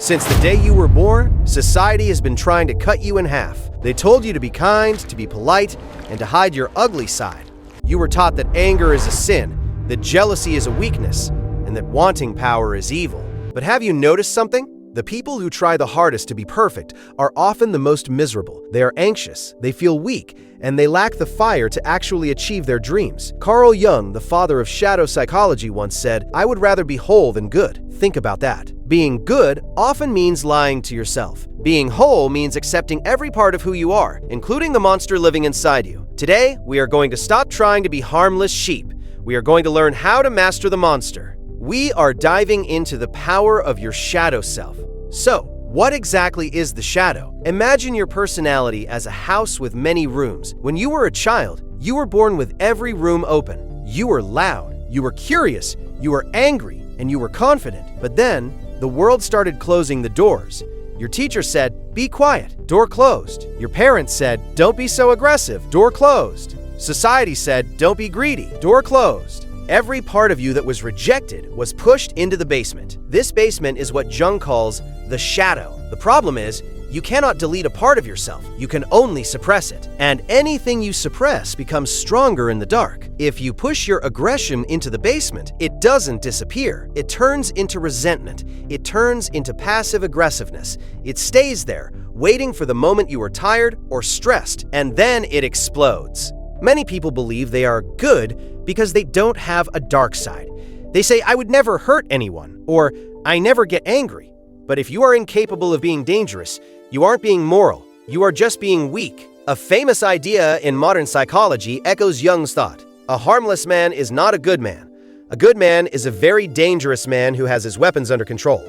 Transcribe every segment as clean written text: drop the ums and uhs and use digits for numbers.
Since the day you were born, society has been trying to cut you in half. They told you to be kind, to be polite, and to hide your ugly side. You were taught that anger is a sin, that jealousy is a weakness, and that wanting power is evil. But have you noticed something? The people who try the hardest to be perfect are often the most miserable. They are anxious, they feel weak, and they lack the fire to actually achieve their dreams. Carl Jung, the father of shadow psychology, once said, "I would rather be whole than good." Think about that. Being good often means lying to yourself. Being whole means accepting every part of who you are, including the monster living inside you. Today, we are going to stop trying to be harmless sheep. We are going to learn how to master the monster. We are diving into the power of your shadow self. So, what exactly is the shadow? Imagine your personality as a house with many rooms. When you were a child, you were born with every room open. You were loud, you were curious, you were angry, and you were confident. But then, the world started closing the doors. Your teacher said, "Be quiet," door closed. Your parents said, "Don't be so aggressive," door closed. Society said, "Don't be greedy," door closed. Every part of you that was rejected was pushed into the basement. This basement is what Jung calls the shadow. The problem is, you cannot delete a part of yourself. You can only suppress it. And anything you suppress becomes stronger in the dark. If you push your aggression into the basement, it doesn't disappear. It turns into resentment. It turns into passive aggressiveness. It stays there, waiting for the moment you are tired or stressed, and then it explodes. Many people believe they are good because they don't have a dark side. They say, "I would never hurt anyone," or "I never get angry." But if you are incapable of being dangerous, you aren't being moral. You are just being weak. A famous idea in modern psychology echoes Jung's thought. A harmless man is not a good man. A good man is a very dangerous man who has his weapons under control.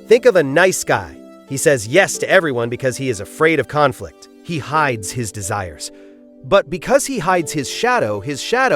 Think of a nice guy. He says yes to everyone because he is afraid of conflict. He hides his desires. But because he hides his shadow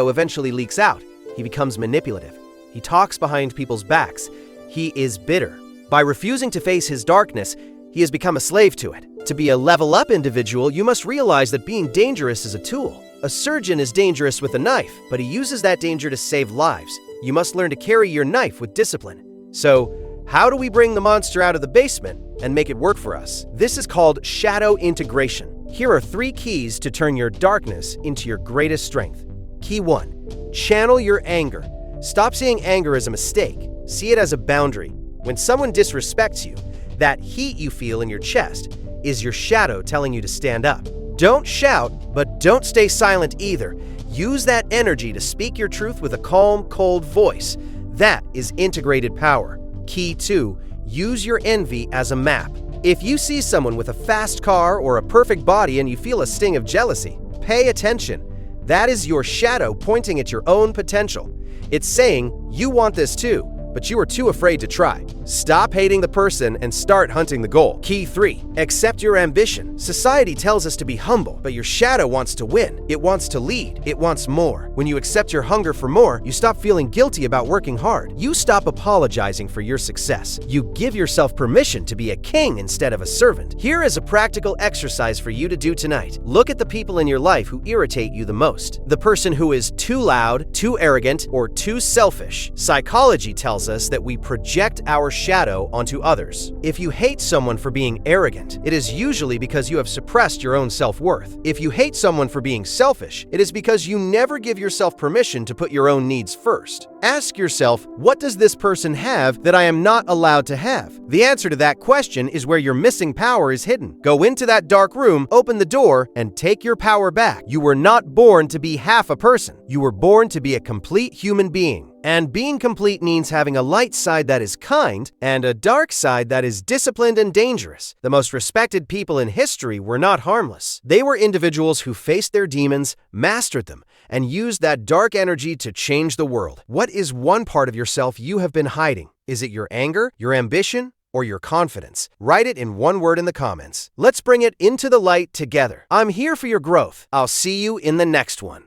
eventually leaks out. He becomes manipulative. He talks behind people's backs. He is bitter. By refusing to face his darkness, he has become a slave to it. To be a level-up individual, you must realize that being dangerous is a tool. A surgeon is dangerous with a knife, but he uses that danger to save lives. You must learn to carry your knife with discipline. So, how do we bring the monster out of the basement and make it work for us? This is called shadow integration. Here are 3 keys to turn your darkness into your greatest strength. Key 1. Channel your anger. Stop seeing anger as a mistake. See it as a boundary. When someone disrespects you, that heat you feel in your chest is your shadow telling you to stand up. Don't shout, but don't stay silent either. Use that energy to speak your truth with a calm, cold voice. That is integrated power. Key 2. Use your envy as a map. If you see someone with a fast car or a perfect body and you feel a sting of jealousy, pay attention. That is your shadow pointing at your own potential. It's saying, you want this too, but you are too afraid to try. Stop hating the person and start hunting the goal. Key 3. Accept your ambition. Society tells us to be humble, but your shadow wants to win. It wants to lead. It wants more. When you accept your hunger for more, you stop feeling guilty about working hard. You stop apologizing for your success. You give yourself permission to be a king instead of a servant. Here is a practical exercise for you to do tonight. Look at the people in your life who irritate you the most. The person who is too loud, too arrogant, or too selfish. Psychology tells us that we project our shadow onto others. If you hate someone for being arrogant, it is usually because you have suppressed your own self-worth. If you hate someone for being selfish, it is because you never give yourself permission to put your own needs first. Ask yourself, what does this person have that I am not allowed to have? The answer to that question is where your missing power is hidden. Go into that dark room, open the door, and take your power back. You were not born to be half a person. You were born to be a complete human being. And being complete means having a light side that is kind and a dark side that is disciplined and dangerous. The most respected people in history were not harmless. They were individuals who faced their demons, mastered them, and used that dark energy to change the world. What is one part of yourself you have been hiding? Is it your anger, your ambition, or your confidence? Write it in one word in the comments. Let's bring it into the light together. I'm here for your growth. I'll see you in the next one.